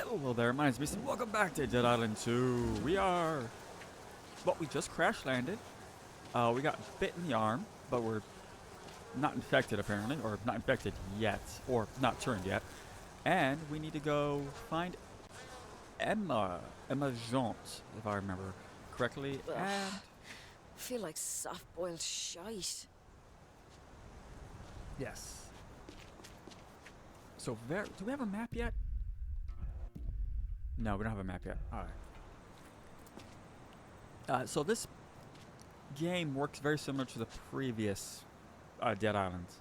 Hello there, my name's Mason. Welcome back to Dead Island 2. We just crash landed. We got bit in the arm, but we're not infected apparently, or not infected yet, or not turned yet. And we need to go find Emma Jaunt, if I remember correctly. Ugh. And I feel like soft-boiled shite. yes. So do we have a map yet? No, we don't have a map yet. Alright. So this game works very similar to the previous Dead Islands,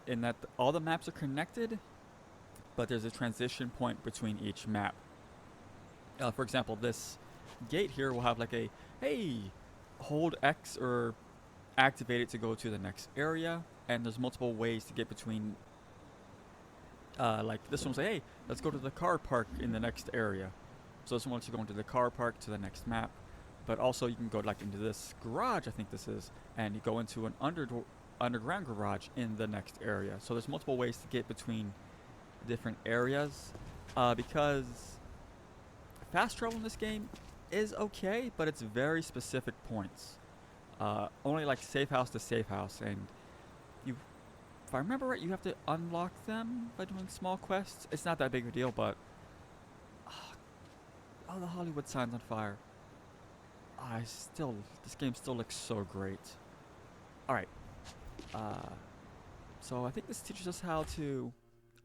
in that all the maps are connected, but there's a transition point between each map. For example, this gate here will have like a, hey, hold X or activate it to go to the next area, and there's multiple ways to get between. Like this one will say, hey, let's go to the car park in the next area. So this one wants you to go into the car park to the next map. But also you can go like into this garage, I think this is, and you go into an underground garage in the next area. So there's multiple ways to get between different areas. Because fast travel in this game is okay, but it's very specific points. Only like safe house to safe house, and if I remember right, you have to unlock them by doing small quests. It's not that big of a deal, but oh, the Hollywood sign's on fire. This game still looks so great. All right. So I think this teaches us how to.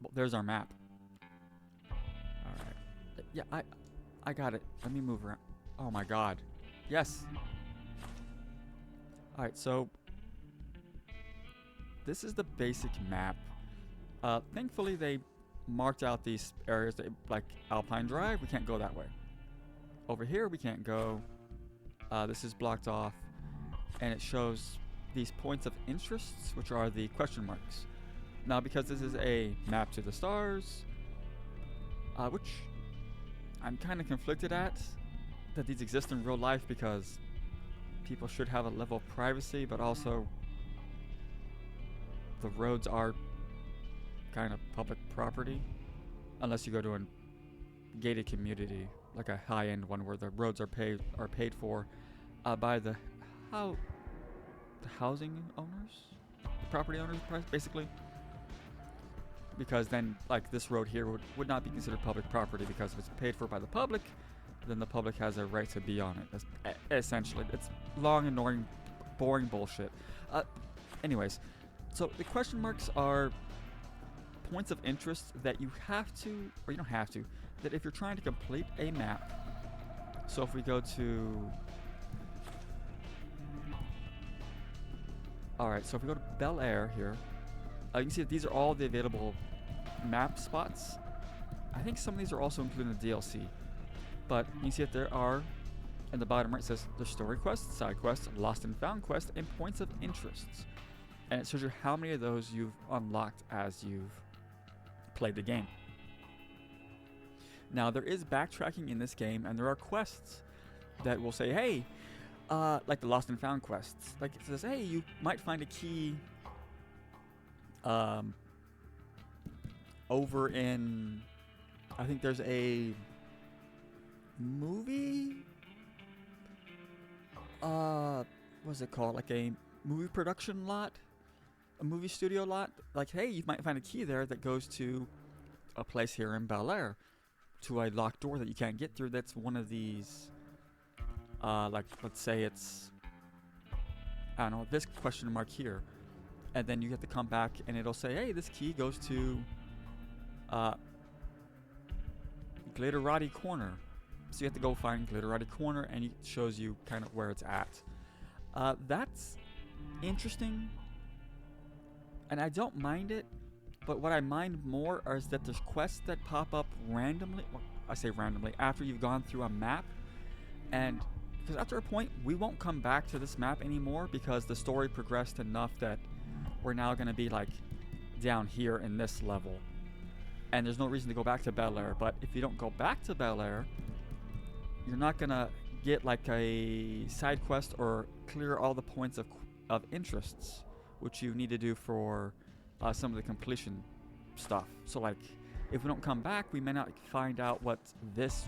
Well, there's our map. All right. Yeah, I got it. Let me move around. Oh my God. Yes. All right. So this is the basic map. Thankfully, they marked out these areas like Alpine Drive. We can't go that way. Over here, we can't go. This is blocked off, and it shows these points of interests, which are the question marks. Now, because this is a map to the stars, which I'm kind of conflicted at that these exist in real life, because people should have a level of privacy, but also the roads are kind of public property, unless you go to a gated community, like a high-end one where the roads are paid for by the housing owners, the property owners, basically. Because then, like this road here would not be considered public property, because if it's paid for by the public, then the public has a right to be on it. That's essentially, it's long, annoying, boring bullshit. Anyways. So the question marks are points of interest that you have to, or you don't have to, that if you're trying to complete a map. So if we go to, alright, so if we go to Bel Air here, you can see that these are all the available map spots. I think some of these are also included in the DLC, but you can see that there are, in the bottom right, it says the story quests, side quests, lost and found quests, and points of interests. And it shows you how many of those you've unlocked as you've played the game. Now, there is backtracking in this game, and there are quests that will say, hey, like the lost and found quests. Like it says, hey, you might find a key over in, I think there's a movie, what's it called? Like a movie production lot? A movie studio lot, like, hey, you might find a key there that goes to a place here in Bel Air, to a locked door that you can't get through. That's one of these, like, let's say it's, I don't know, this question mark here, and then you have to come back and it'll say, hey, this key goes to Glitterati Corner. So you have to go find Glitterati Corner, and it shows you kind of where it's at. That's interesting. And I don't mind it, but what I mind more is that there's quests that pop up randomly. Well, I say randomly, after you've gone through a map. And because after a point, we won't come back to this map anymore, because the story progressed enough that we're now going to be like down here in this level. And there's no reason to go back to Bel Air. But if you don't go back to Bel Air, you're not going to get like a side quest or clear all the points of interests, which you need to do for some of the completion stuff. So like if we don't come back, we may not find out what this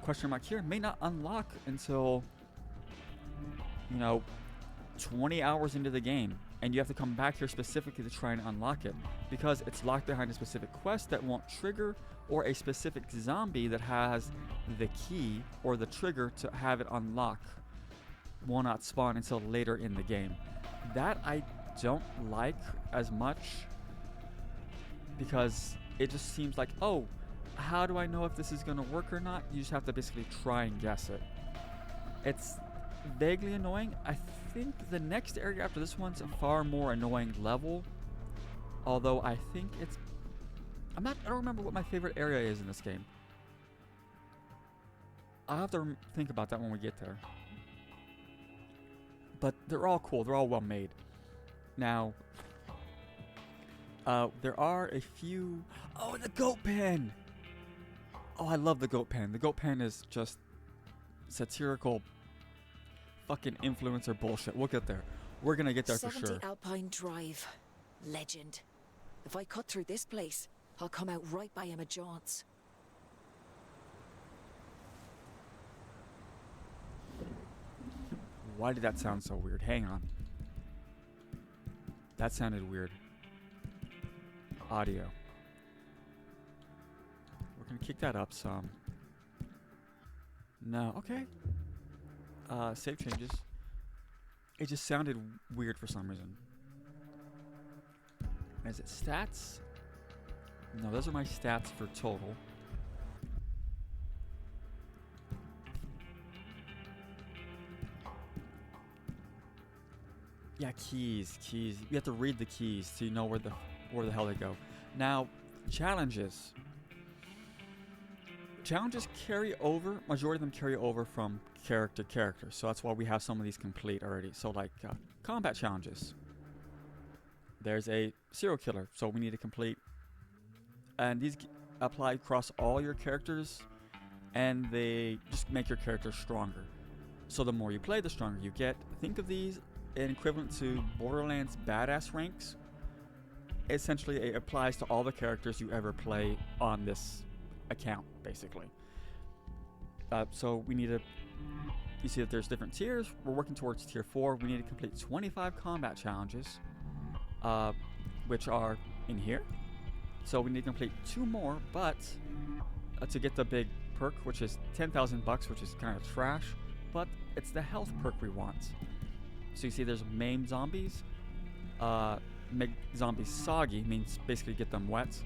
question mark here may not unlock until, 20 hours into the game. And you have to come back here specifically to try and unlock it, because it's locked behind a specific quest that won't trigger, or a specific zombie that has the key or the trigger to have it unlock will not spawn until later in the game. That I don't like as much, because it just seems like, oh, how do I know if this is going to work or not? You just have to basically try and guess it. It's vaguely annoying. I think the next area after this one's a far more annoying level, although I think it's, I don't remember what my favorite area is in this game. I'll have to think about that when we get there. But they're all cool. They're all well made. Now, there are a few... Oh, the goat pen! Oh, I love the goat pen. The goat pen is just satirical fucking influencer bullshit. We'll get there. We're gonna get there for 70 sure. Alpine Drive. Legend. If I cut through this place, I'll come out right by Emma John's. Why did that sound so weird? Hang on. That sounded weird. Audio. We're gonna kick that up some. No, okay. Save changes. It just sounded weird for some reason. Is it stats? No, those are my stats for total. Yeah, keys. You have to read the keys so you know where the hell they go. Now, challenges. Challenges carry over. Majority of them carry over from character to character. So that's why we have some of these complete already. So like combat challenges. There's a serial killer, so we need to complete. And these apply across all your characters, and they just make your character stronger. So the more you play, the stronger you get. Think of these in equivalent to Borderlands badass ranks. Essentially, it applies to all the characters you ever play on this account, basically. So we need to... You see that there's different tiers. We're working towards tier 4. We need to complete 25 combat challenges, which are in here. So we need to complete 2 more, but to get the big perk, which is 10,000 bucks, which is kind of trash, but it's the health perk we want. So you see there's maim zombies. Make zombies soggy means basically get them wet.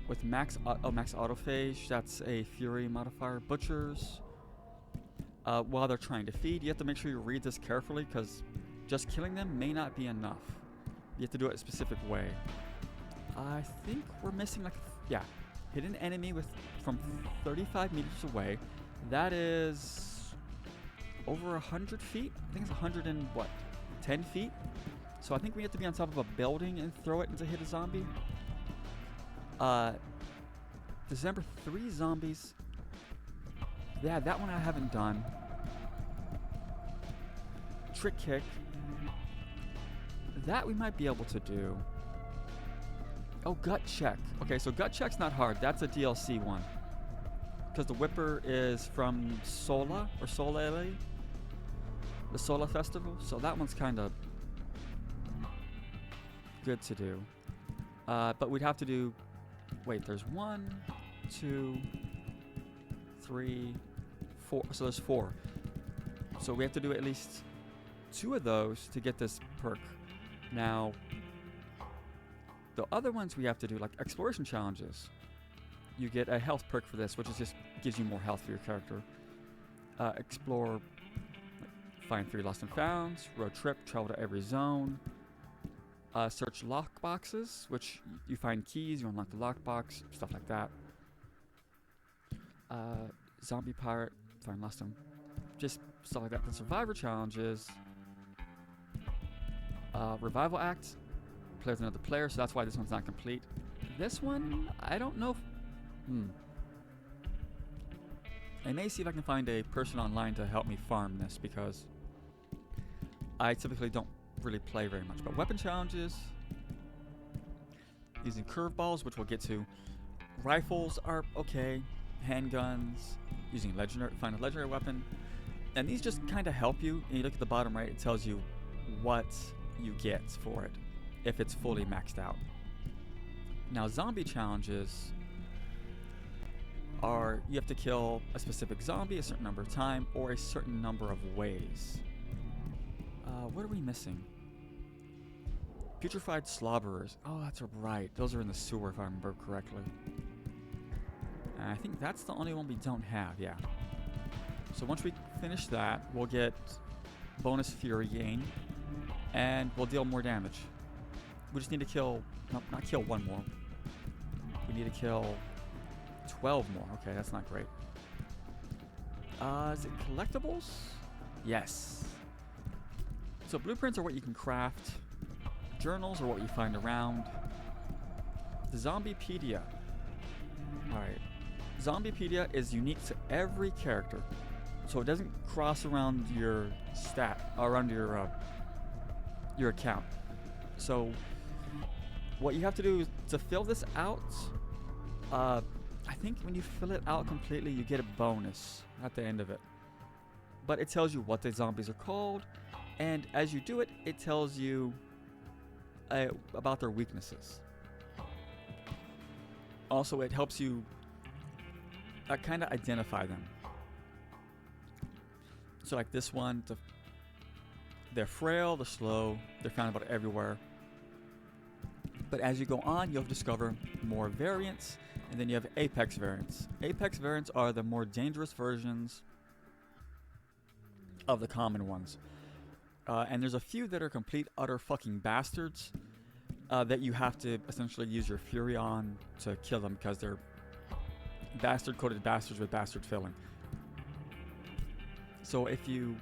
With max autophage, that's a fury modifier. Butchers. While they're trying to feed, you have to make sure you read this carefully, because just killing them may not be enough. You have to do it a specific way. I think we're missing hidden enemy from 35 meters away. That is over 100 feet. I think it's 10 feet. So I think we have to be on top of a building and throw it to hit a zombie. December 3 zombies. Yeah, that one I haven't done. Trick kick. That we might be able to do. Oh, gut check. Okay, so gut check's not hard. That's a DLC one. Because the Whipper is from Sola, or Solele. The Sola Festival. So that one's kind of good to do. But we'd have to do... Wait, there's 1, 2, 3, 4. So there's 4. So we have to do at least 2 of those to get this perk. Now, the other ones we have to do, like exploration challenges, you get a health perk for this, which is just gives you more health for your character. Explore, find 3 lost and founds, road trip, travel to every zone. Search lock boxes, which you find keys, you unlock the lockbox, stuff like that. Zombie pirate, find lost and just stuff like that. The survivor challenges. Revival act, play with another player, so that's why this one's not complete. This one, I don't know. I may see if I can find a person online to help me farm this, because I typically don't really play very much. But weapon challenges, using curveballs, which we'll get to. Rifles are okay. Handguns, using find a legendary weapon. And these just kind of help you. And you look at the bottom right, it tells you what you get for it if it's fully maxed out. Now, zombie challenges are you have to kill a specific zombie a certain number of times or a certain number of ways. What are we missing? Putrefied slobberers. Oh, that's right. Those are in the sewer, if I remember correctly. And I think that's the only one we don't have, yeah. So once we finish that, we'll get bonus fury gain, and we'll deal more damage. We just need to kill, no, not kill one more. We need to kill 12 more. Okay, that's not great. Is it collectibles? Yes. So blueprints are what you can craft. Journals are what you find around. The Zombiepedia. Alright. Zombiepedia is unique to every character. So it doesn't cross around your around your account. So what you have to do is to fill this out, I think when you fill it out completely, you get a bonus at the end of it. But it tells you what the zombies are called, and as you do it, it tells you about their weaknesses. Also, it helps you kind of identify them. So like this one, they're frail, they're slow, they're found about everywhere. But as you go on, you'll discover more variants, and then you have apex variants. Apex variants are the more dangerous versions of the common ones. And there's a few that are complete utter fucking bastards that you have to essentially use your fury on to kill them because they're bastard-coated bastards with bastard filling. So if you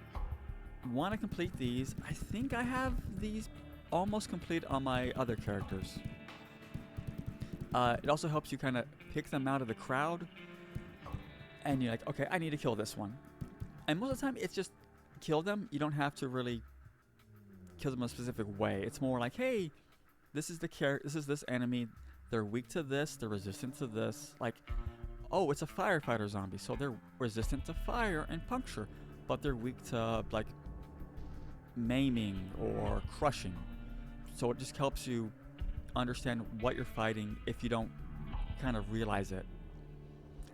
want to complete these, I think I have these almost complete on my other characters. It also helps you kind of pick them out of the crowd, and you're like, okay, I need to kill this one. And most of the time, it's just kill them. You don't have to really kill them in a specific way. It's more like, hey, this is this enemy. They're weak to this. They're resistant to this. Like, oh, it's a firefighter zombie, so they're resistant to fire and puncture, but they're weak to like maiming or crushing. So it just helps you understand what you're fighting if you don't kind of realize it.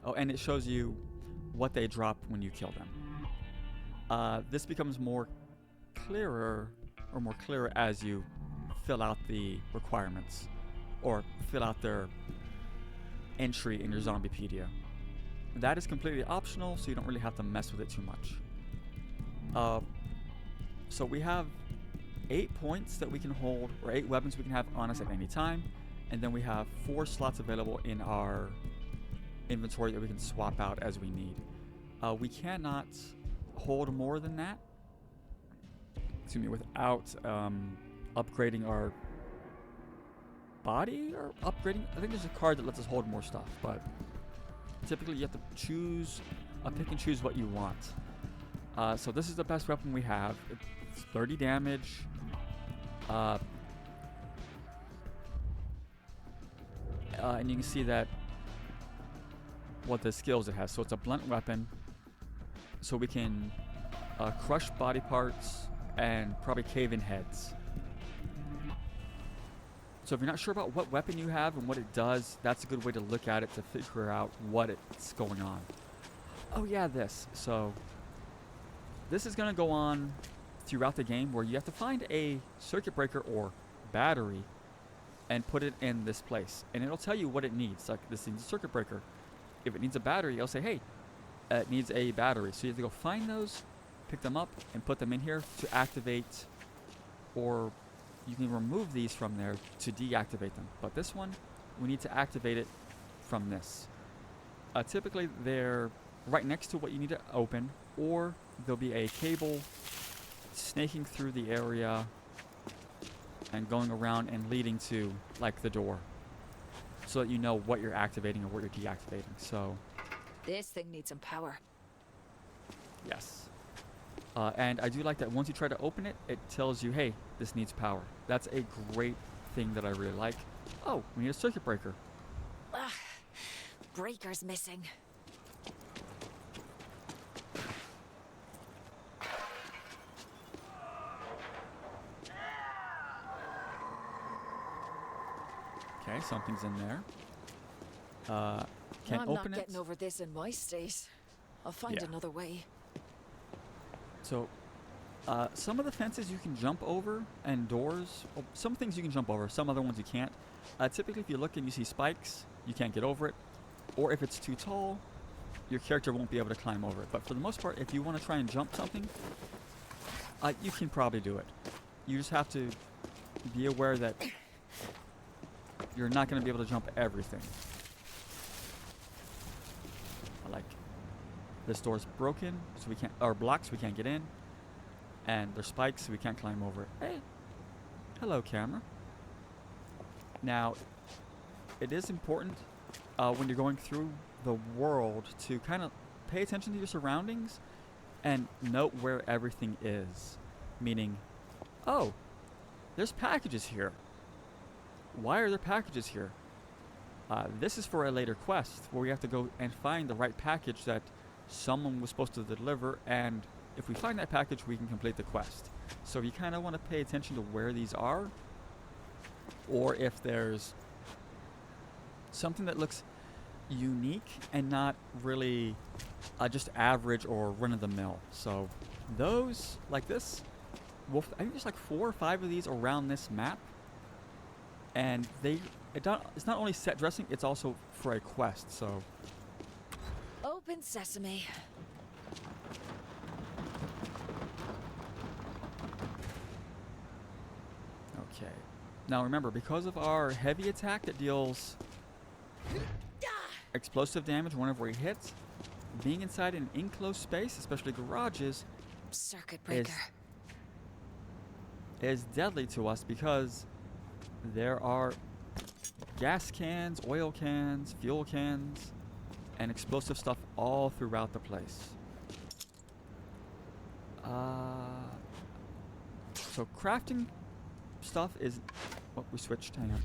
Oh, and it shows you what they drop when you kill them. This becomes more clearer as you fill out the requirements or fill out their entry in your Zombiepedia. That is completely optional, so you don't really have to mess with it too much. So we have 8 points that we can hold, or 8 weapons we can have on us at any time, and then we have 4 slots available in our inventory that we can swap out as we need. We cannot hold more than that, without upgrading our body or upgrading. I think there's a card that lets us hold more stuff, but typically you have to pick and choose what you want. So this is the best weapon we have. It's 30 damage. And you can see that what the skills it has. So it's a blunt weapon, so we can crush body parts and probably cave in heads. So if you're not sure about what weapon you have and what it does, that's a good way to look at it to figure out what it's going on. Oh yeah, this. So this is going to go on throughout the game, where you have to find a circuit breaker or battery and put it in this place, and it'll tell you what it needs. Like, this needs a circuit breaker. If it needs a battery, it'll say, hey, it needs a battery. So you have to go find those, pick them up, and put them in here to activate, or you can remove these from there to deactivate them. But this one, we need to activate it from this. Typically, they're right next to what you need to open, or there'll be a cable snaking through the area and going around and leading to like the door, so that you know what you're activating or what you're deactivating. So This thing needs some power. yes. And I do like that once you try to open it, it tells you, hey, this needs power. That's a great thing that I really like. Oh, we need a circuit breaker. Ah, breaker's missing. Okay, something's in there. Can't I'm open not it. getting over this in my state. I'll find Yeah. another way. So, some of the fences you can jump over, and doors. Well, some things you can jump over. Some other ones you can't. Typically, if you look and you see spikes, you can't get over it. Or if it's too tall, your character won't be able to climb over it. But for the most part, if you want to try and jump something, you can probably do it. You just have to be aware that you're not going to be able to jump everything. Like, this door's broken, so we can't, or blocked, so we can't get in. And there's spikes, so we can't climb over it. Hey, hello, camera. Now, it is important when you're going through the world to kind of pay attention to your surroundings and note where everything is. Meaning, oh, there's packages here. Why are there packages here? This is for a later quest where we have to go and find the right package that someone was supposed to deliver, and if we find that package, we can complete the quest. So you kind of want to pay attention to where these are, or if there's something that looks unique and not really just average or run-of-the-mill. So those, like this, I think there's like 4 or 5 of these around this map, and it's not only set dressing, it's also for a quest. So Open sesame. okay. Now remember, because of our heavy attack that deals explosive damage whenever he hits, being inside an enclosed space, especially garages, Circuit breaker. is deadly to us because there are gas cans, oil cans, fuel cans, and explosive stuff all throughout the place. So crafting stuff is... Oh, we switched. Hang on.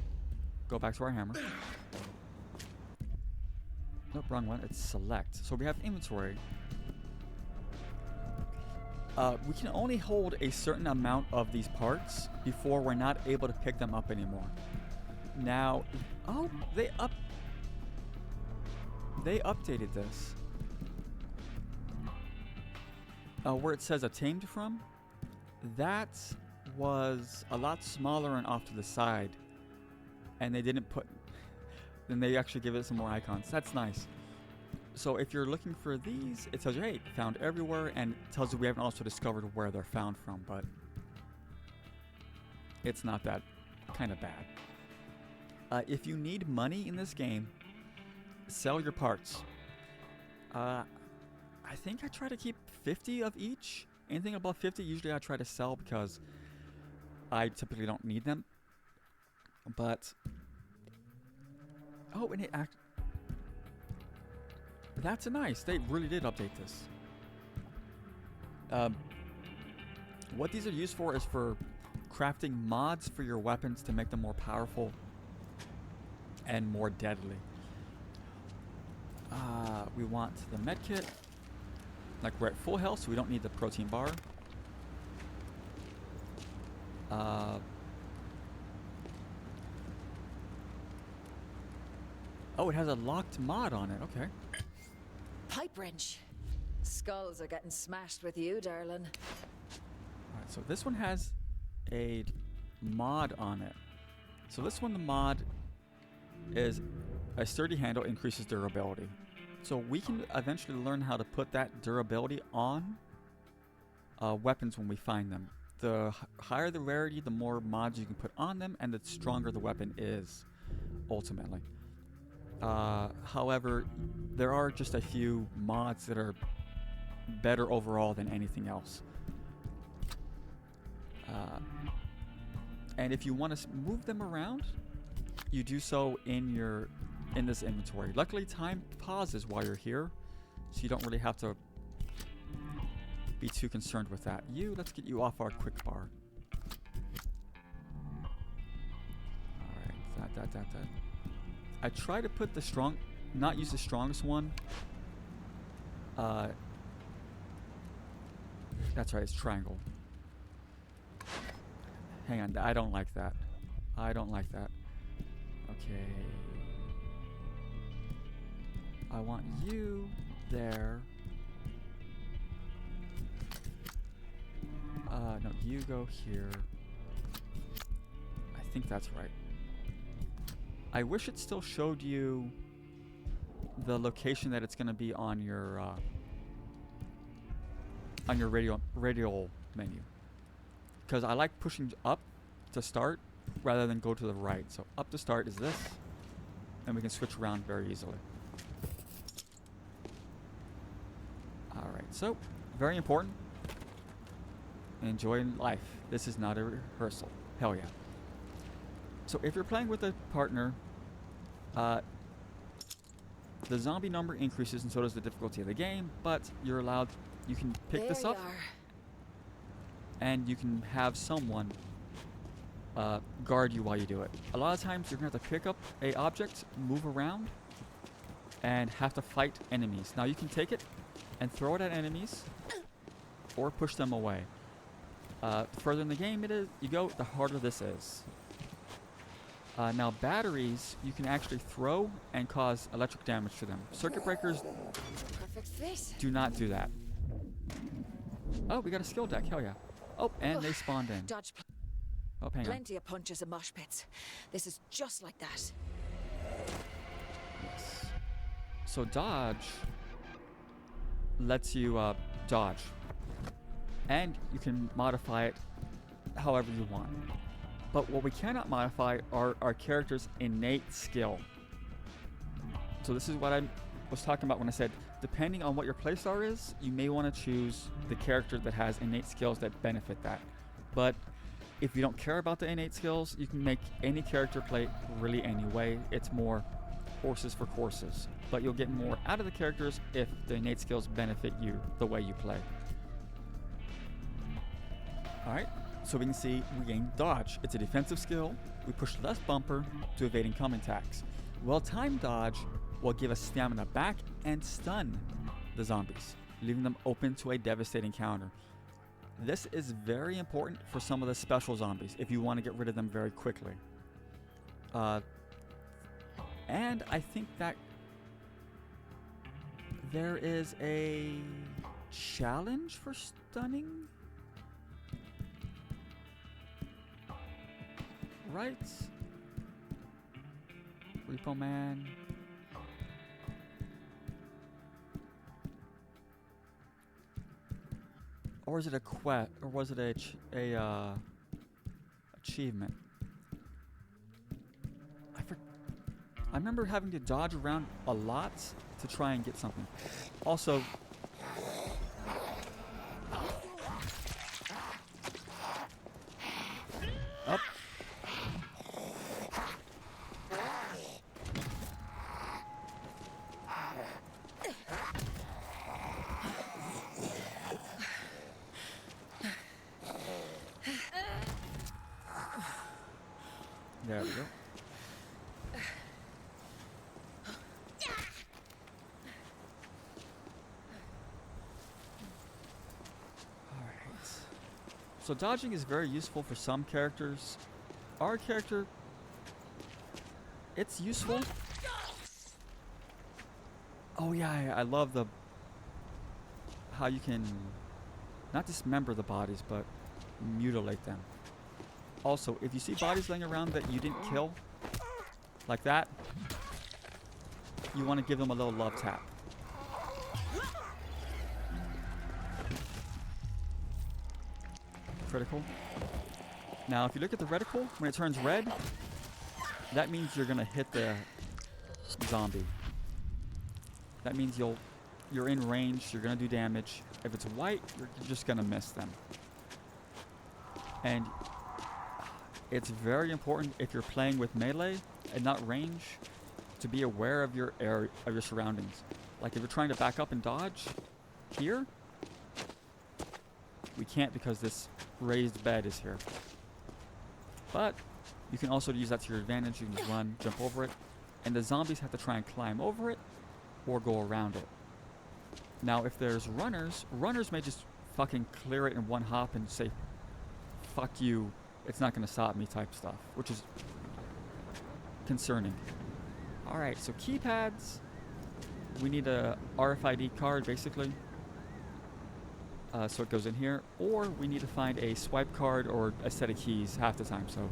Go back to our hammer. Nope, wrong one. It's select. So we have inventory. We can only hold a certain amount of these parts before we're not able to pick them up anymore. Now, oh, they updated this. Where it says obtained from, that was a lot smaller and off to the side, and they didn't put. Then they actually give it some more icons. That's nice. So if you're looking for these, it tells you, hey, found everywhere, and it tells you we haven't also discovered where they're found from, but it's not that kind of bad. If you need money in this game, sell your parts. I think I try to keep 50 of each. Anything above 50, usually I try to sell because I typically don't need them. But oh, and that's nice. They really did update this. What these are used for is for crafting mods for your weapons to make them more powerful and more deadly. We want the med kit. Like, we're at full health, so we don't need the protein bar. Oh, it has a locked mod on it. Okay. Pipe wrench. Skulls are getting smashed with you, darling. Alright, so this one has a mod on it. So this one, the mod is a sturdy handle, increases durability. So we can eventually learn how to put that durability on weapons when we find them. The higher the rarity, the more mods you can put on them, and the stronger the weapon is, ultimately. However, there are just a few mods that are better overall than anything else. And if you want to move them around, you do so in this inventory. Luckily, time pauses while you're here, so you don't really have to be too concerned with that. Let's get you off our quick bar. Alright, I try to put not use the strongest one. That's right, it's triangle. Hang on, I don't like that. I don't like that. Okay. I want you there. No, you go here. I think that's right. I wish it still showed you the location that it's going to be on your radial menu. Because I like pushing up to start rather than go to the right. So up to start is this, and we can switch around very easily. Alright, so very important. Enjoy life. This is not a rehearsal. Hell yeah. So if you're playing with a partner, the zombie number increases and so does the difficulty of the game, but you're allowed, you can pick this up and you can have someone guard you while you do it. A lot of times you're going to have to pick up a object, move around, and have to fight enemies. Now you can take it and throw it at enemies or push them away. The further in the game you go, the harder this is. Now batteries, you can actually throw and cause electric damage to them. Circuit breakers do not do that. Oh, we got a skill deck, hell yeah. Oh, and they spawned in. Dodge Oh, hang on. plenty of punches and mosh pits. This is just like that. Yes. So dodge lets you dodge. And you can modify it however you want. But what we cannot modify are our character's innate skill. So this is what I was talking about when I said, depending on what your playstyle is, you may want to choose the character that has innate skills that benefit that. But if you don't care about the innate skills, you can make any character play really any way. It's more horses for courses. But you'll get more out of the characters if the innate skills benefit you the way you play. Alright, so we can see we gain dodge. It's a defensive skill. We push less bumper to evade incoming attacks. Well-timed dodge will give us stamina back and stun the zombies, leaving them open to a devastating counter. This is very important for some of the special zombies if you want to get rid of them very quickly. And I think that there is a challenge for stunning. Right? Repo Man. Or is it a quest? Or was it a achievement? I remember having to dodge around a lot to try and get something. Also, up. There we go. Alright. So dodging is very useful for some characters. Our character, it's useful. Oh yeah, I love how you can not dismember the bodies, but mutilate them. Also, if you see bodies laying around that you didn't kill, like that, you want to give them a little love tap. Critical. Now, if you look at the reticle, when it turns red, that means you're going to hit the zombie. That means you're in range, you're going to do damage. If it's white, you're just going to miss them. And it's very important if you're playing with melee and not range to be aware of your area, of your surroundings. Like if you're trying to back up and dodge here, we can't because this raised bed is here. But You can also use that to your advantage. You can just run, jump over it. And the zombies have to try and climb over it or go around it. Now, if there's runners, runners may just fucking clear it in one hop and say, fuck you, it's not going to stop me type stuff, which is concerning. Alright, so keypads. We need a RFID card, basically. So it goes in here. Or we need to find a swipe card or a set of keys half the time, so...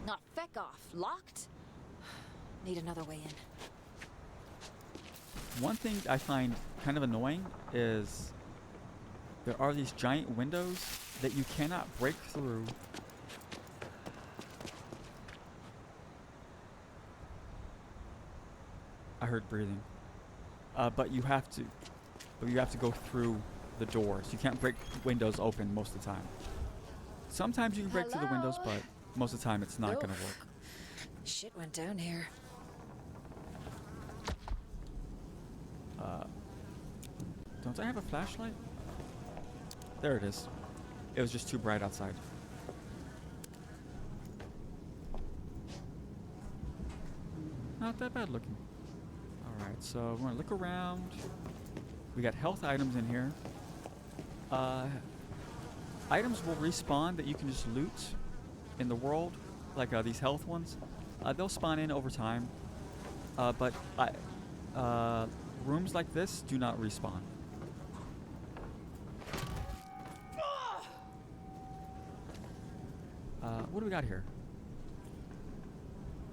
Not feck off. Locked? Need another way in. One thing I find kind of annoying is there are these giant windows that you cannot break through. I heard breathing. But you have to go through the doors. You can't break windows open most of the time. Sometimes you can break through the windows, but most of the time it's not going to work. Shit went down here. Don't I have a flashlight? There it is. It was just too bright outside. Not that bad looking. Alright, so we're going to look around. We got health items in here. Items will respawn that you can just loot in the world, like these health ones. They'll spawn in over time. But rooms like this do not respawn. What do we got here?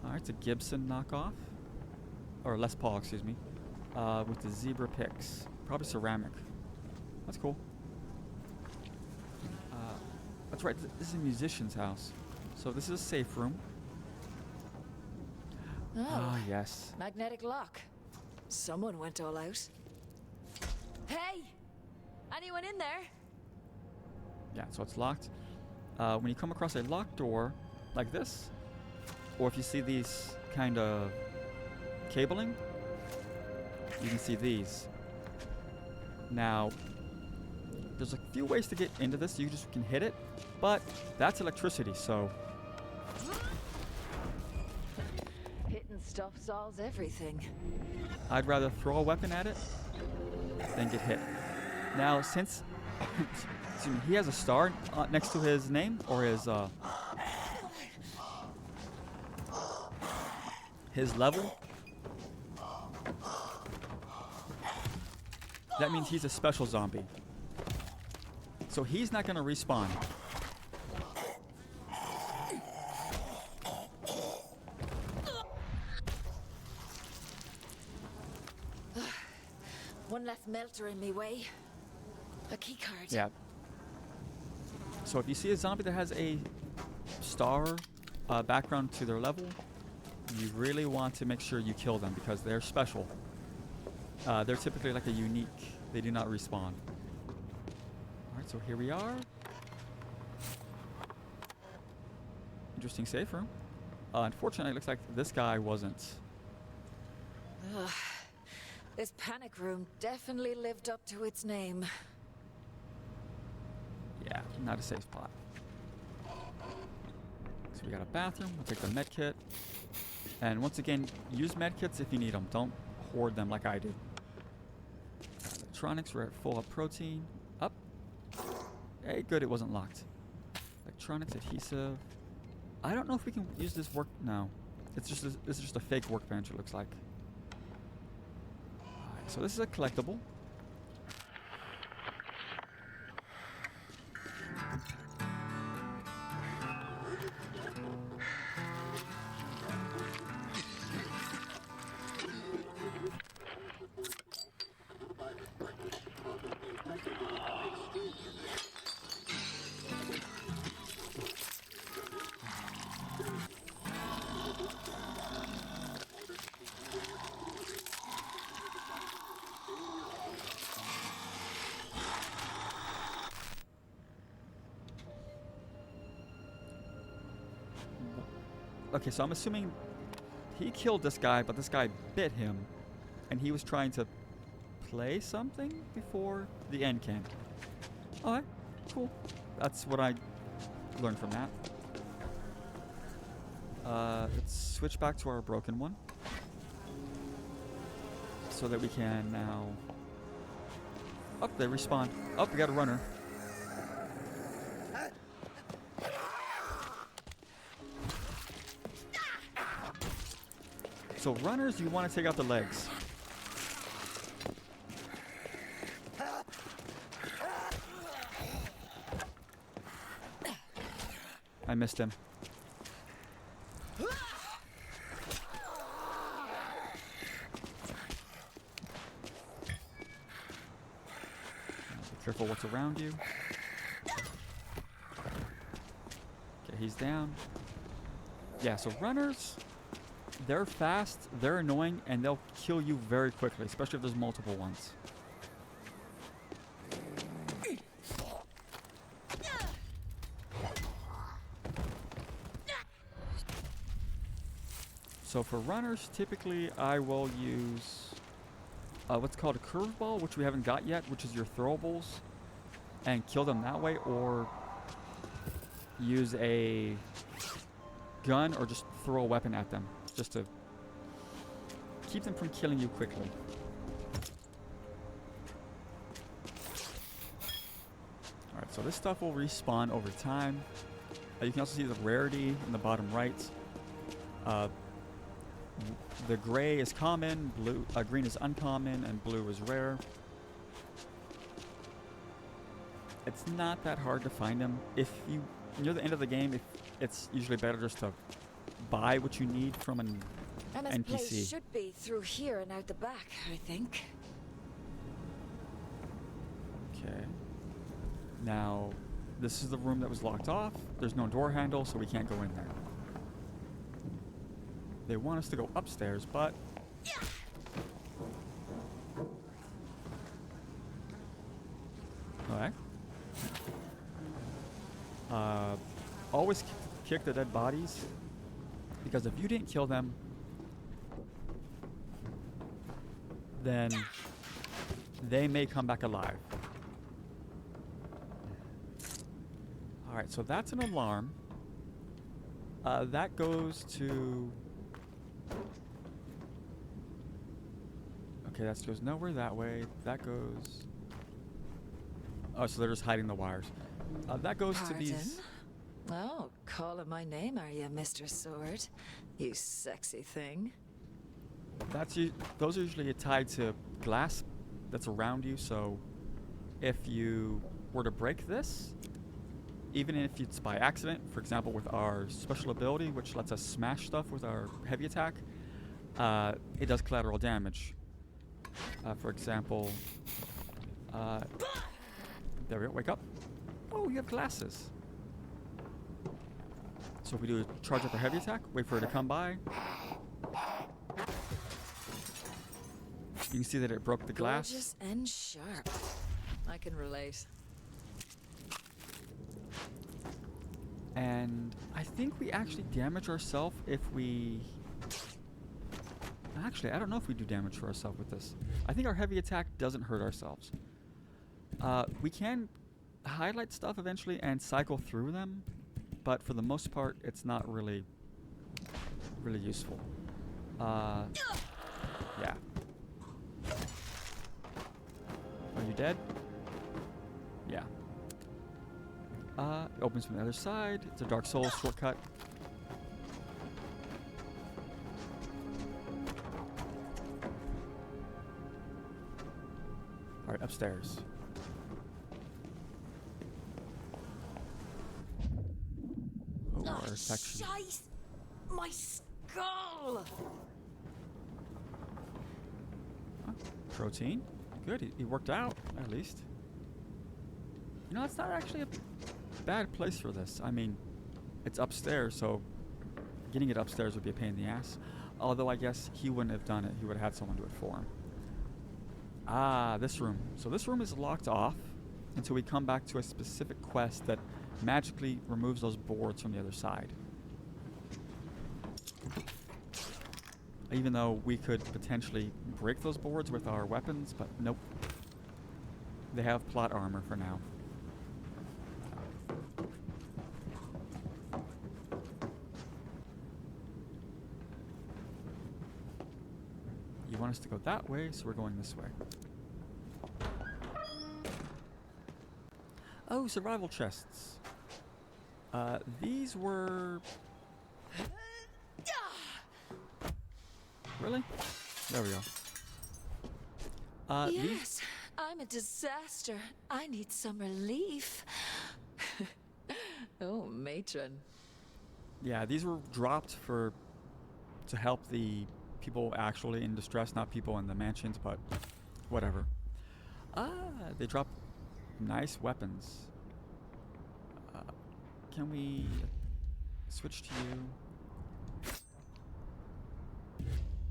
Alright, it's a Gibson knockoff. Or Les Paul, excuse me. With the zebra picks. Probably ceramic. That's cool. That's right, this is a musician's house. So this is a safe room. Oh, yes. magnetic lock. Someone went all out. Hey! Anyone in there? Yeah, so it's locked. When you come across a locked door like this, or if you see these kind of cabling, you can see these. Now, there's a few ways to get into this. You just can hit it, but that's electricity, so... Hitting stuff solves everything. I'd rather throw a weapon at it than get hit. Now, since excuse me, he has a star next to his name, or his level, that means he's a special zombie. So he's not going to respawn. One less melter in me way. A key card. Yeah. So if you see a zombie that has a star background to their level, you really want to make sure you kill them because they're special. They're typically like a unique. They do not respawn. Alright, so here we are. Interesting safe room. Unfortunately, it looks like this guy wasn't. Ugh. This panic room definitely lived up to its name. Yeah, not a safe spot. So we got a bathroom. We'll take the med kit. And once again, use med kits if you need them. Don't hoard them like I do. Electronics, we're at full up protein. Up. Hey, good, it wasn't locked. Electronics, adhesive. I don't know if we can use this work. No. It's just this is just a fake workbench, it looks like. Alright, so this is a collectible. Okay, so I'm assuming he killed this guy, but this guy bit him, and he was trying to play something before the end came. Alright, cool. That's what I learned from that. Let's switch back to our broken one. So that we can now... Oh, they respawn. Oh, we got a runner. So runners, you want to take out the legs. I missed him. Be careful what's around you. Okay, he's down. Yeah, so runners, they're fast, they're annoying, and they'll kill you very quickly, especially if there's multiple ones. So for runners, typically I will use what's called a curveball, which we haven't got yet, which is your throwables, and kill them that way, or use a gun or just throw a weapon at them, just to keep them from killing you quickly. Alright, so this stuff will respawn over time. You can also see the rarity in the bottom right. The gray is common, green is uncommon, and blue is rare. It's not that hard to find them. If you near the end of the game, it's usually better just to buy what you need from an Emma's NPC. place should be through here and out the back, I think. Okay. Now, this is the room that was locked off. There's no door handle, so we can't go in there. They want us to go upstairs, but... Alright. Always kick the dead bodies, because if you didn't kill them, then they may come back alive. Alright, so that's an alarm. That goes to... Okay, that goes nowhere that way. That goes... Oh, so they're just hiding the wires. That goes to these... Oh, calling my name, are you, Mr. Sword? You sexy thing. Those are usually tied to glass that's around you, so if you were to break this, even if it's by accident, for example with our special ability, which lets us smash stuff with our heavy attack, it does collateral damage. For example, there we go, wake up. Oh, you have glasses. So if we do a charge up our heavy attack, wait for it to come by. You can see that it broke the glass. Gorgeous and sharp. I can relate. And I think we actually damage ourselves if we... Actually, I don't know if we do damage to ourselves with this. I think our heavy attack doesn't hurt ourselves. We can highlight stuff eventually and cycle through them, but for the most part, it's not really useful. Yeah. Are you dead? Yeah. It opens from the other side. It's a Dark Souls shortcut. Alright, upstairs. Oh, our section. Shite! My skull! Huh? Protein? Good, he worked out, at least. You know, it's not actually a bad place for this. I mean, it's upstairs, so getting it upstairs would be a pain in the ass. Although I guess he wouldn't have done it. He would have had someone do it for him. Ah, this room. So this room is locked off until we come back to a specific quest that magically removes those boards from the other side. Even though we could potentially break those boards with our weapons, but nope. They have plot armor for now. want us to go that way, so we're going this way. Oh, survival chests. These were... Really? There we go. Yes, I'm a disaster. I need some relief. Oh, matron. Yeah, these were dropped to help the people actually in distress, not people in the mansions, but whatever. They drop nice weapons. Can we switch to you?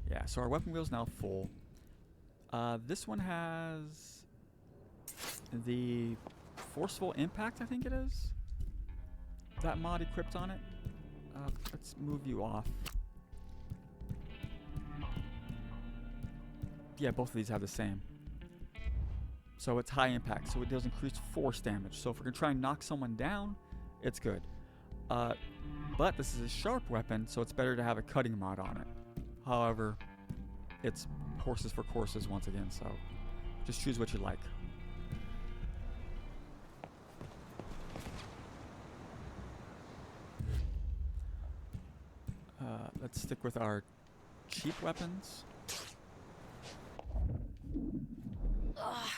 Yeah, so our weapon wheel's now full. This one has the forceful impact, I think it is. That mod equipped on it. Let's move you off. Yeah, both of these have the same. So it's high impact, so it does increased force damage. So if we're gonna try and knock someone down, it's good. But this is a sharp weapon, so it's better to have a cutting mod on it. However, it's horses for courses once again, so just choose what you like. Let's stick with our cheap weapons. Ugh,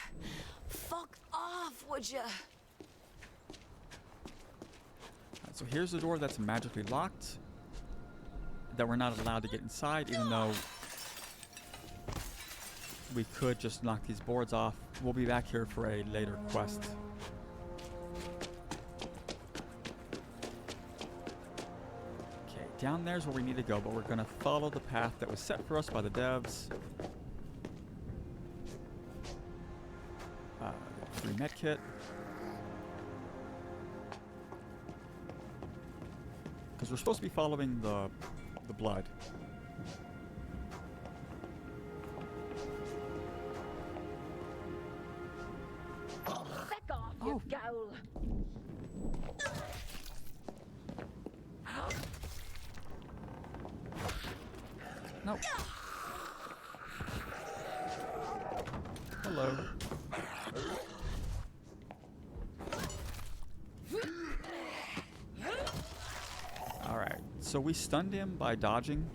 fuck off, would ya? So here's the door that's magically locked, that we're not allowed to get inside, even though we could just knock these boards off. We'll be back here for a later quest. Okay, down there's where we need to go, but we're gonna follow the path that was set for us by the devs. Free med kit. Because we're supposed to be following the blood. Back off, you gowl. No. Hello. Alright, so we stunned him by dodging,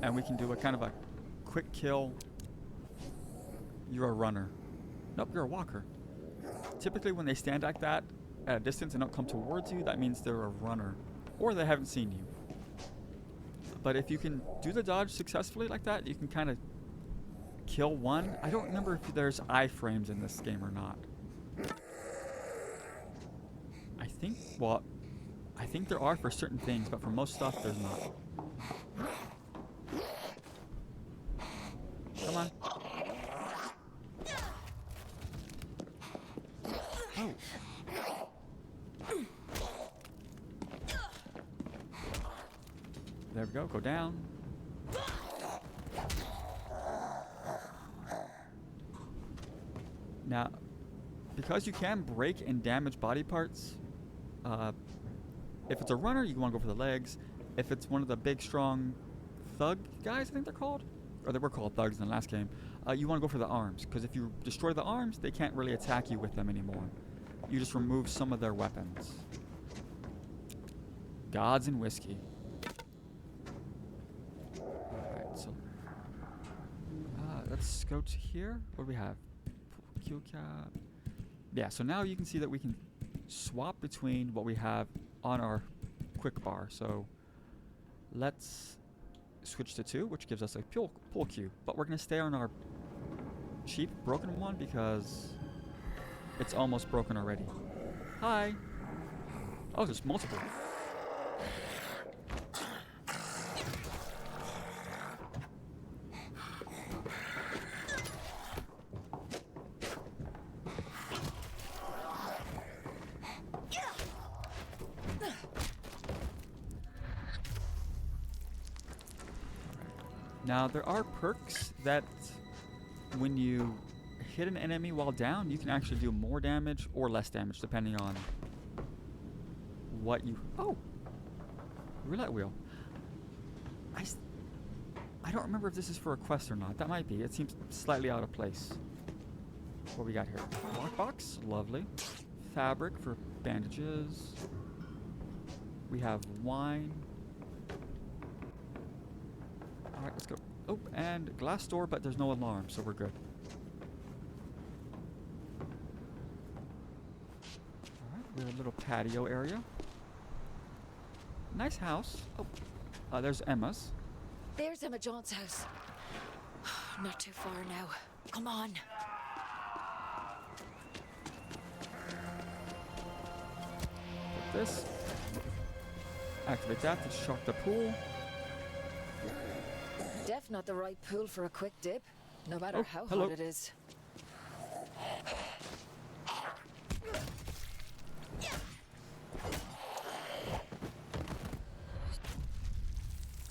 and we can do a kind of a quick kill. You're a runner. Nope, you're a walker. Typically when they stand like that at a distance and don't come towards you, that means they're a runner, or they haven't seen you. But if you can do the dodge successfully like that, you can kind of kill one. I don't remember if there's iframes in this game or not. I think there are for certain things, but for most stuff there's not. Come on. Oh. There we go, go down. Now, because you can break and damage body parts, if it's a runner, you want to go for the legs. If it's one of the big, strong thug guys, I think they're called, or they were called thugs in the last game, you want to go for the arms, because if you destroy the arms, they can't really attack you with them anymore. You just remove some of their weapons. Gods and whiskey. Alright, so let's go to here. What do we have? Q cap. Yeah, so now you can see that we can swap between what we have on our quick bar. So let's switch to 2, which gives us a pull queue. But we're going to stay on our cheap broken one because it's almost broken already. Hi. Oh, there's multiple. Now, there are perks that when you hit an enemy while down, you can actually do more damage or less damage, depending on what you... Oh! Roulette wheel. I don't remember if this is for a quest or not. That might be. It seems slightly out of place. What we got here? Lockbox. Lovely. Fabric for bandages. We have wine. Alright, let's go. Oh, and glass door, but there's no alarm, so we're good. Alright, we have a little patio area. Nice house. Oh, there's Emma's. There's Emma John's house. Not too far now. Come on. Put this. Activate that to shock the pool. Def not the right pool for a quick dip, no matter Oh, how hello. hot it is.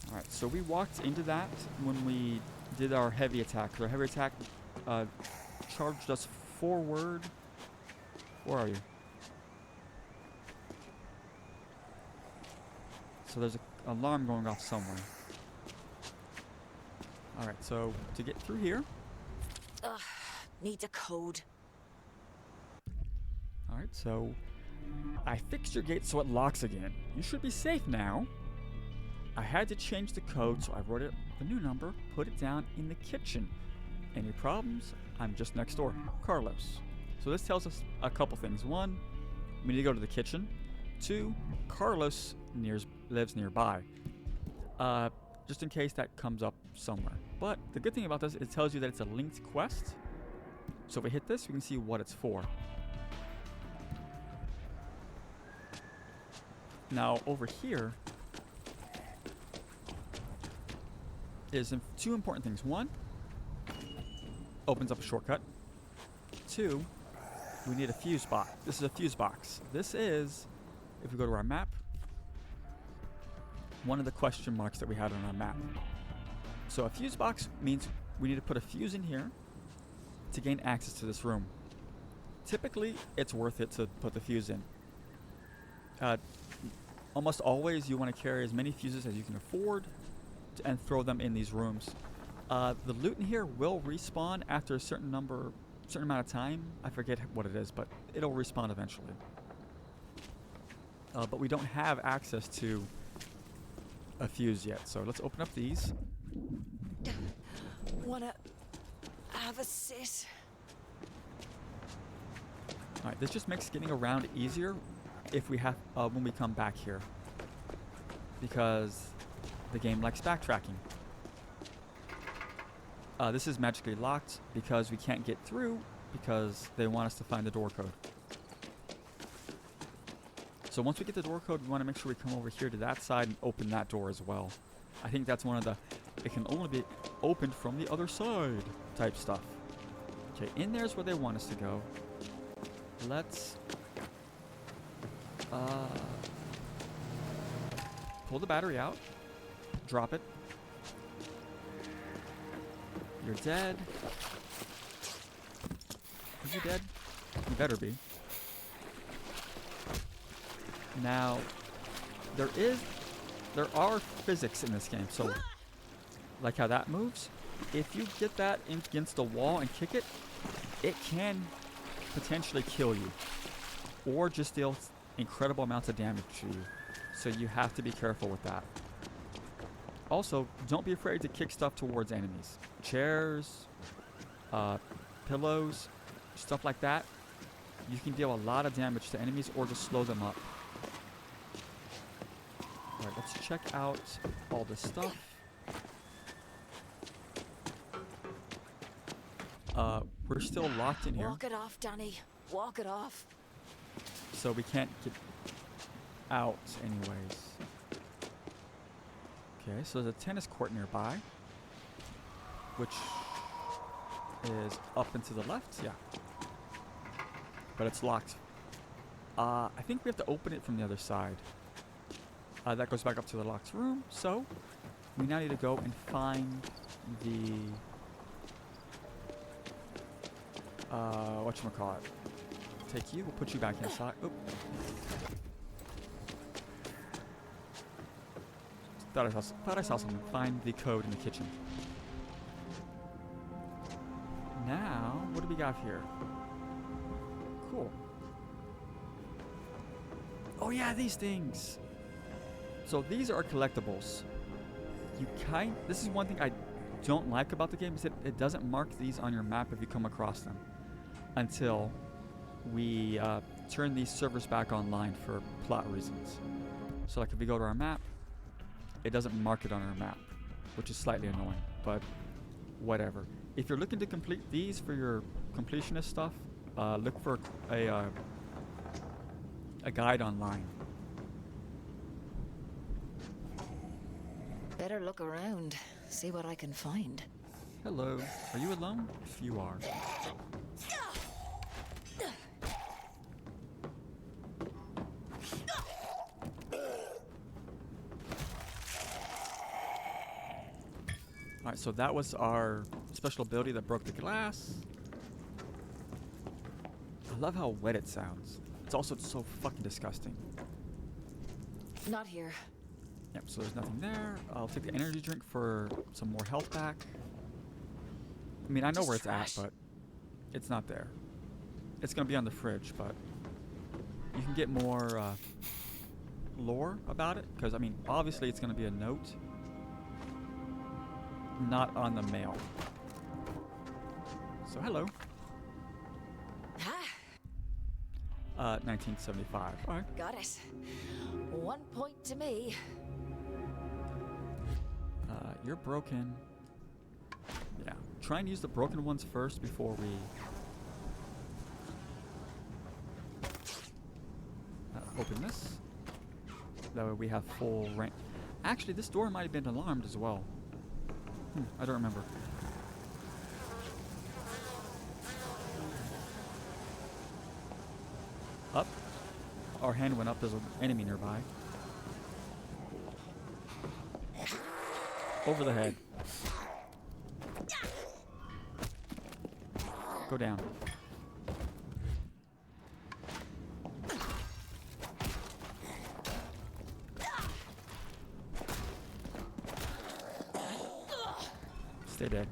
Alright, so we walked into that when we did our heavy attack. Our heavy attack charged us forward. Where are you? So there's an alarm going off somewhere. Alright, so to get through here. Ugh, need a code. Alright, so I fixed your gate so it locks again. You should be safe now. I had to change the code, so I wrote it the new number, put it down in the kitchen. Any problems? I'm just next door. Carlos. So this tells us a couple things. One, we need to go to the kitchen. Two, Carlos lives nearby. Just in case that comes up somewhere. But the good thing about this, it tells you that it's a linked quest. So if we hit this, we can see what it's for. Now over here is two important things. One, opens up a shortcut. Two, we need a fuse box. This is a fuse box. This is, if we go to our map, one of the question marks that we had on our map. So a fuse box means we need to put a fuse in here to gain access to this room. Typically, it's worth it to put the fuse in. Almost always, you want to carry as many fuses as you can afford and throw them in these rooms. The loot in here will respawn after a certain amount of time. I forget what it is, but it'll respawn eventually. But we don't have access to a fuse yet, so let's open up these. Wanna have a sit? Alright, this just makes getting around easier if we have when we come back here, because the game likes backtracking. This is magically locked because we can't get through because they want us to find the door code. So once we get the door code, we want to make sure we come over here to that side and open that door as well. I think that's one of the, it can only be opened from the other side type stuff. Okay, in there's where they want us to go. Let's pull the battery out, drop it. You're dead. Are you dead? You better be. Now, there are physics in this game, so like how that moves, if you get that against the wall and kick it, it can potentially kill you, or just deal incredible amounts of damage to you. So you have to be careful with that. Also, don't be afraid to kick stuff towards enemies. Chairs, pillows, stuff like that. You can deal a lot of damage to enemies or just slow them up. Alright, let's check out all this stuff. We're still locked in here. Walk it off, Danny. Walk it off. So we can't get out anyways. Okay, so there's a tennis court nearby, which is up and to the left, yeah. But it's locked. I think we have to open it from the other side. That goes back up to the locked room, so we now need to go and find the whatchamacallit. Take you, we'll put you back inside. Oop. Thought I saw something. Find the code in the kitchen. we got here? Cool. Oh yeah, these things. So these are collectibles. This is one thing I don't like about the game, is that it doesn't mark these on your map if you come across them until we turn these servers back online for plot reasons. So like if we go to our map, it doesn't mark it on our map, which is slightly annoying, but whatever. If you're looking to complete these for your completionist stuff, look for a guide online. Better look around, see what I can find. Hello, are you alone? If you are. Alright, so that was our special ability that broke the glass. I love how wet it sounds. It's also so fucking disgusting. Not here. Yep, so there's nothing there. I'll take the energy drink for some more health back. I mean, I know Just where it's trash. at, but it's not there. It's gonna be on the fridge, but you can get more lore about it, because I mean, obviously it's gonna be a note, not on the mail. So hello. Ah, 1975. All right. got it. 1 point to me. You're broken. Yeah. Try and use the broken ones first before we open this. That way we have full range. Actually, this door might have been alarmed as well. I don't remember. Up. Our hand went up. There's an enemy nearby. Over the head. Go down. Stay dead.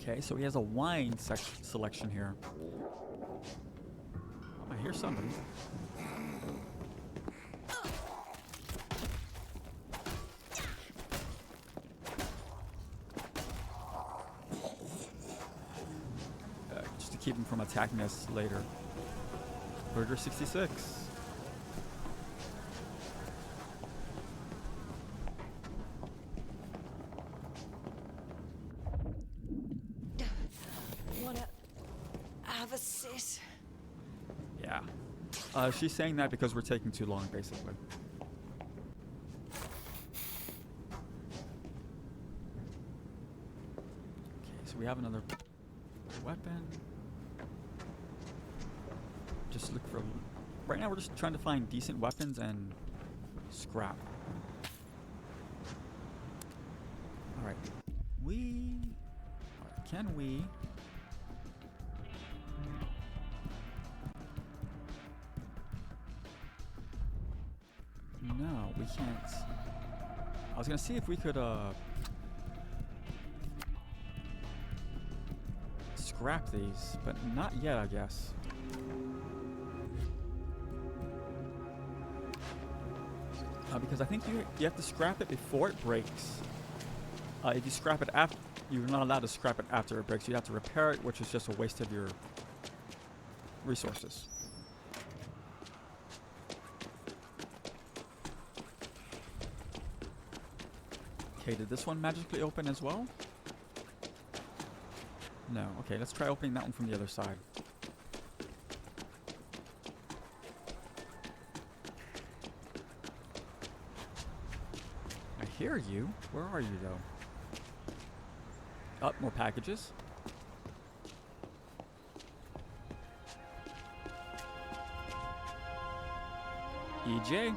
Okay, so he has a wine selection here. I hear somebody. Just to keep him from attacking us later. Burger 66. Wanna have a sit? Yeah. She's saying that because we're taking too long, basically. Okay, so we have another weapon. Just look for... Right now we're just trying to find decent weapons and scrap. Alright. Can we... No, we can't. I was gonna see if we could scrap these, but not yet, I guess. Because I think you have to scrap it before it breaks. If you scrap it after, you're not allowed to scrap it after it breaks. You have to repair it, which is just a waste of your resources. Okay, did this one magically open as well? No. Okay, let's try opening that one from the other side. I hear you. Where are you, though? Oh, more packages. EJ.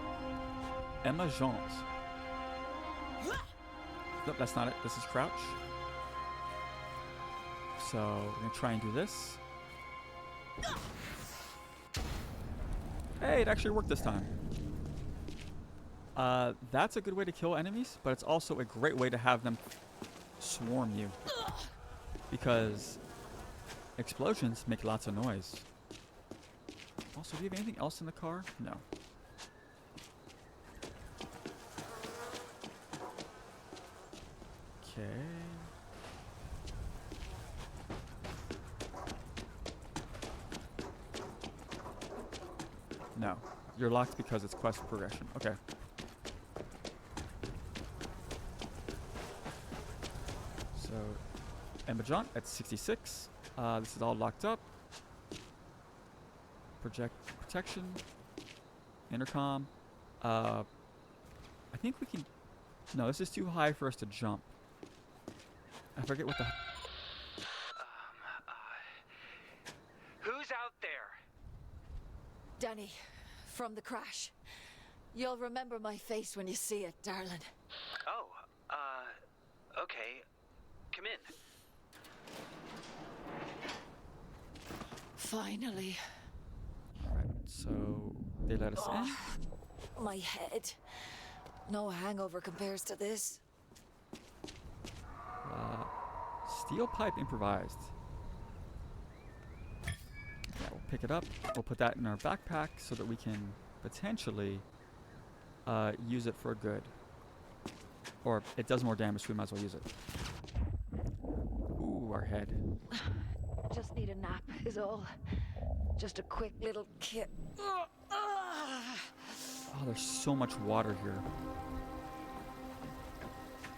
Emergence. Nope, that's not it. This is crouch. So we're gonna try and do this. Hey, it actually worked this time. That's a good way to kill enemies, but it's also a great way to have them swarm you. Because explosions make lots of noise. Also, do you have anything else in the car? No. Okay. No. You're locked because it's quest progression. Okay. So, Emma John at 66. This is all locked up. Protection. Intercom. I think we can... No, this is too high for us to jump. I forget what the... Who's out there? Danny, from the crash. You'll remember my face when you see it, darling. Oh, okay. Come in. Finally. Alright, so they let us in. My head. No hangover compares to this. Steel pipe improvised. Yeah, we'll pick it up. We'll put that in our backpack so that we can potentially use it for good. Or it does more damage, so we might as well use it. Ooh, our head. Just need a nap, is all. Just a quick little kit. Oh, there's so much water here.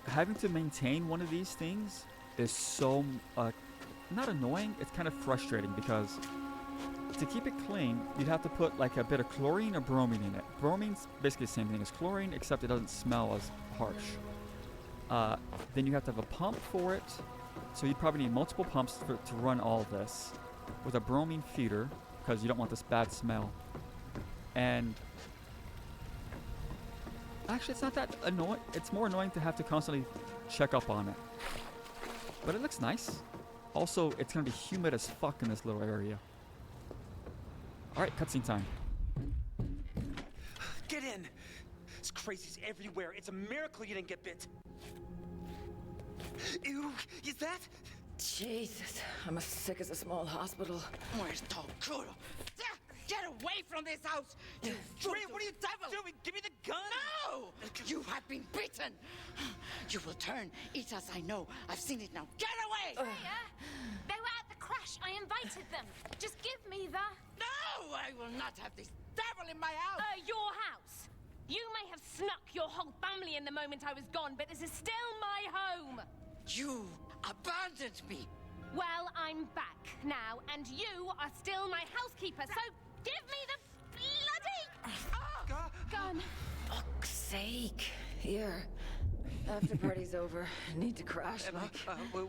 Having to maintain one of these things is so, not annoying, it's kind of frustrating because to keep it clean, you'd have to put like a bit of chlorine or bromine in it. Bromine's basically the same thing as chlorine, except it doesn't smell as harsh. Then you have to have a pump for it, so you'd probably need multiple pumps to run all this with a bromine feeder because you don't want this bad smell. And actually, it's not that annoying. It's more annoying to have to constantly check up on it. But it looks nice. Also, it's going to be humid as fuck in this little area. Alright, cutscene time. Get in! It's crazies everywhere. It's a miracle you didn't get bit. Ew, is that? Jesus, I'm as sick as a small hospital. Where's Tom Crudo? Get away from this house! You Ray, what are you doing? Give me the gun! No! You have been beaten! You will turn. Eat us, I know. I've seen it now. Get away! They were at the crash. I invited them. Just give me the... No! I will not have this devil in my house! your house. You may have snuck your whole family in the moment I was gone, but this is still my home. You abandoned me! Well, I'm back now, and you are still my housekeeper, so give me the bloody gun. Fuck's sake. Here. After party's over. Need to crash, Emma,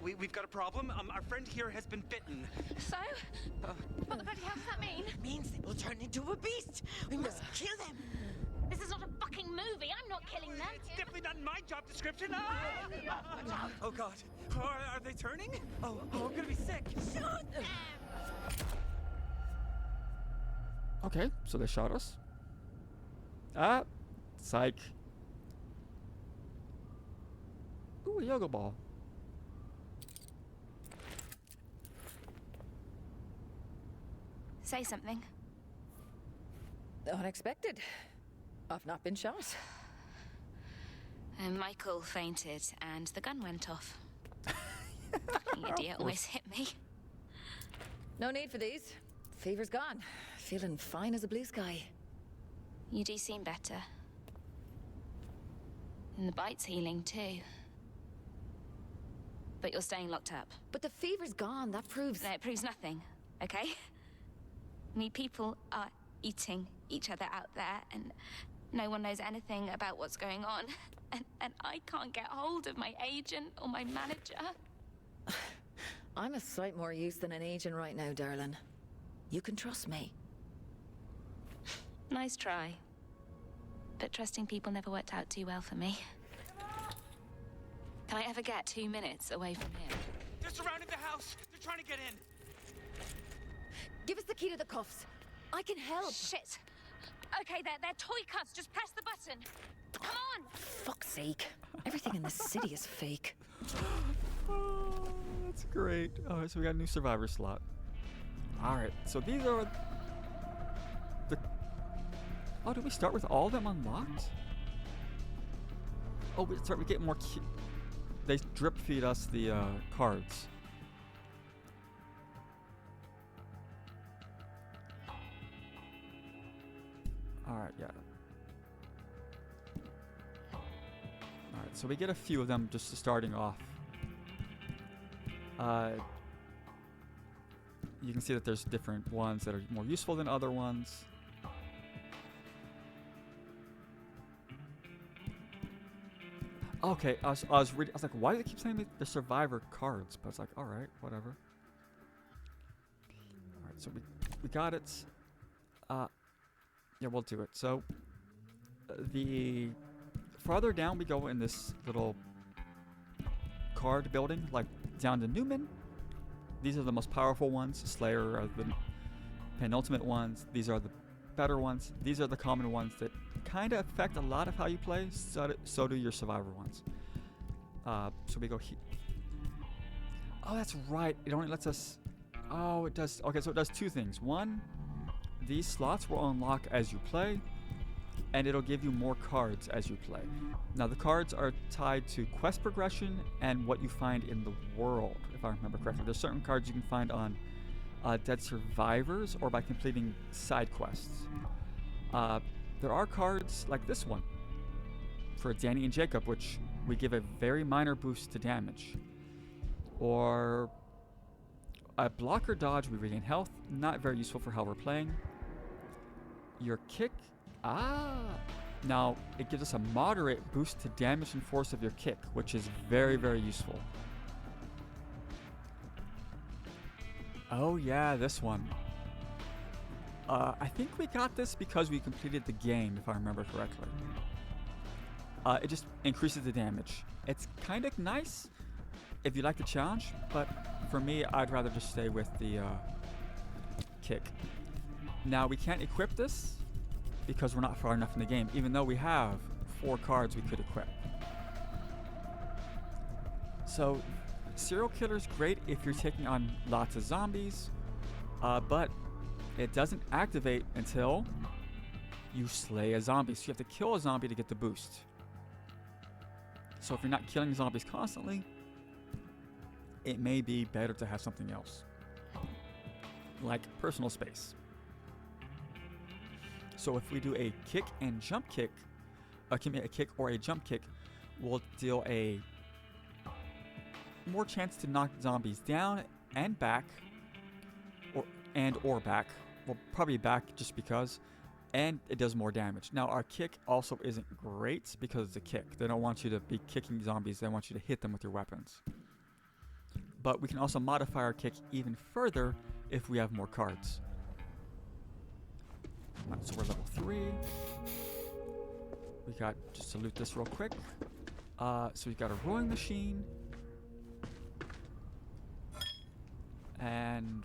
we've got a problem. Our friend here has been bitten. So? What the bloody hell does that mean? It means they will turn into a beast! We must kill them! This is not a fucking movie. I'm not killing them. It's definitely not in my job description. Oh God, are they turning? Oh, I'm gonna be sick. Shoot them! Okay, so they shot us. Ah, psych. Ooh, a yoga ball. Say something. Unexpected. I've not been shot. Michael fainted and the gun went off. Fucking idiot always hit me. No need for these. Fever's gone. Feeling fine as a blue sky. You do seem better. And the bite's healing too. But you're staying locked up. But the fever's gone. That proves... No, it proves nothing, okay? I mean, people are eating each other out there, and no one knows anything about what's going on. And I can't get hold of my agent or my manager. I'm a sight more use than an agent right now, darling. You can trust me. Nice try. But trusting people never worked out too well for me. Can I ever get 2 minutes away from here? They're surrounding the house. They're trying to get in. Give us the key to the cuffs. I can help. Shit! Okay, they're toy cuffs. Just press the button. Come on! Fuck's sake. Everything in this city is fake. Oh, that's great. Alright, so we got a new survivor slot. Alright, so these are the... Oh, did we start with all of them unlocked? Oh, we start. We get more. They drip feed us the cards. All right, yeah. All right, so we get a few of them just starting off. You can see that there's different ones that are more useful than other ones. Okay, I was reading. I was like, why do they keep saying the survivor cards? But it's like, all right, whatever. All right, so we got it. Yeah, we'll do it. So the farther down we go in this little card building, like down to Newman. These are the most powerful ones. Slayer are the penultimate ones. These are the better ones. These are the common ones that kind of affect a lot of how you play. So do your survivor ones. So we go here. Oh, that's right. It only lets us... Oh, it does... Okay, so it does two things. One, these slots will unlock as you play, and it'll give you more cards as you play. Now, the cards are tied to quest progression and what you find in the world, if I remember correctly. There's certain cards you can find on dead survivors or by completing side quests. There are cards like this one for Danny and Jacob, which we give a very minor boost to damage. Or a blocker dodge, we regain health. Not very useful for how we're playing. Your kick, now it gives us a moderate boost to damage and force of your kick, which is very, very useful. Oh yeah, this one. I think we got this because we completed the game, if I remember correctly. It just increases the damage. It's kind of nice if you like the challenge, but for me, I'd rather just stay with the kick. Now, we can't equip this because we're not far enough in the game, even though we have 4 cards we could equip. So, Serial Killer's great if you're taking on lots of zombies, but it doesn't activate until you slay a zombie. So you have to kill a zombie to get the boost. So if you're not killing zombies constantly, it may be better to have something else, like personal space. So if we do a kick and jump kick, a kick or a jump kick, we'll deal a more chance to knock zombies down and back, or back. Well, probably back just because, and it does more damage. Now, our kick also isn't great because it's a kick. They don't want you to be kicking zombies. They want you to hit them with your weapons. But we can also modify our kick even further if we have more cards. Right, so we're level 3. We got, just to loot this real quick. So we've got a rowing machine. And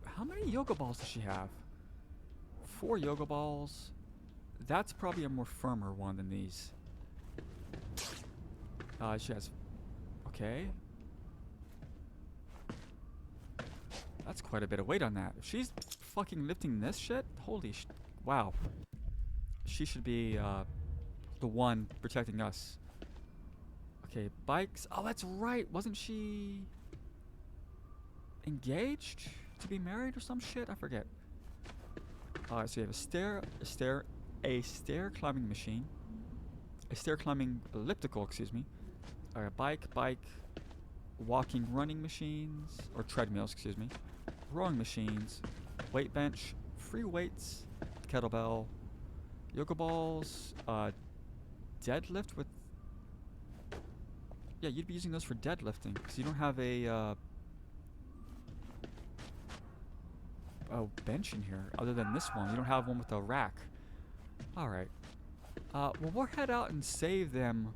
how many yoga balls does she have? 4 yoga balls. That's probably a more firmer one than these. She has... Okay. That's quite a bit of weight on that. If she's fucking lifting this shit, holy wow. She should be the one protecting us. Okay, bikes. Oh, that's right. Wasn't she engaged to be married or some shit? I forget. So you have a stair climbing machine, a stair climbing elliptical, excuse me, a bike, walking running machines, or treadmills, excuse me, rowing machines, weight bench, free weights, kettlebell, yoga balls, deadlift with, yeah, you'd be using those for deadlifting, because you don't have a bench in here other than this one. You don't have one with a rack. Alright. Well, we'll head out and save them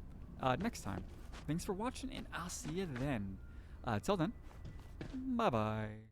next time. Thanks for watching, and I'll see you then. Till then, bye-bye.